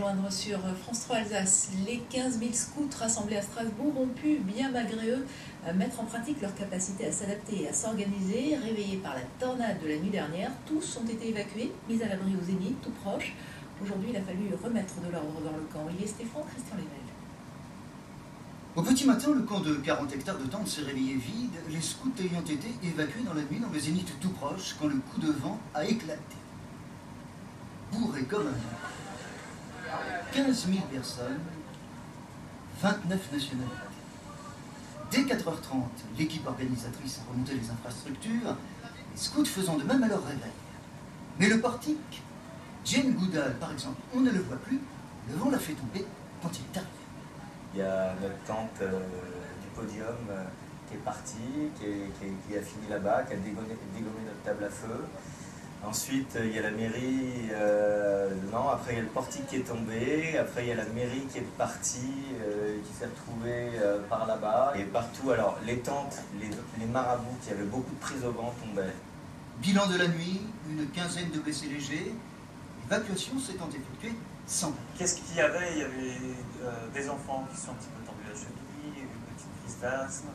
rejoindre sur France 3 Alsace. Les 15 000 scouts rassemblés à Strasbourg ont pu, bien malgré eux, mettre en pratique leur capacité à s'adapter et à s'organiser. Réveillés par la tornade de la nuit dernière, tous ont été évacués, mis à l'abri au Zénith, tout proche. Aujourd'hui, il a fallu remettre de l'ordre dans le camp. Olivier Stéphane, Christian Lévesque. Au petit matin, le camp de 40 hectares de tentes s'est réveillé vide, les scouts ayant été évacués dans la nuit dans le Zénith tout proche quand le coup de vent a éclaté. Bourré comme un œuf. 15 000 personnes, 29 nationalités. Dès 4h30, l'équipe organisatrice a remonté les infrastructures, les scouts faisant de même à leur réveil. Mais le portique, Jane Goodall par exemple, on ne le voit plus, le vent l'a fait tomber quand il est arrivé. Il y a notre tente du podium qui est partie, qui a fini là-bas, qui a dégommé notre table à feu. Ensuite, il y a la mairie, non, après il y a le portique qui est tombé, après il y a la mairie qui est partie, qui s'est retrouvée par là-bas. Et partout, alors les tentes, les marabouts qui avaient beaucoup de prises au vent tombaient. Bilan de la nuit, une quinzaine de blessés légers, l'évacuation s'étant effectuée sans mal. Qu'est-ce qu'il y avait? Il y avait des enfants qui sont un petit peu tendus à la cheville, une petite crise d'asthme,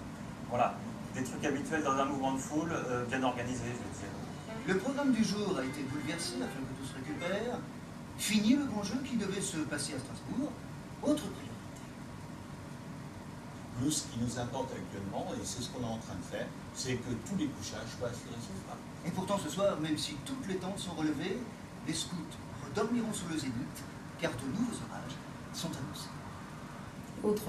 voilà, des trucs habituels dans un mouvement de foule, bien organisé, je veux dire. Le programme du jour a été bouleversé afin que tout se récupère. Fini le grand jeu qui devait se passer à Strasbourg. Autre priorité. Nous, ce qui nous importe actuellement, et c'est ce qu'on est en train de faire, c'est que tous les couchages soient assurés ce soir. Et pourtant ce soir, même si toutes les tentes sont relevées, les scouts redormiront sous le zénith, car de nouveaux orages sont annoncés.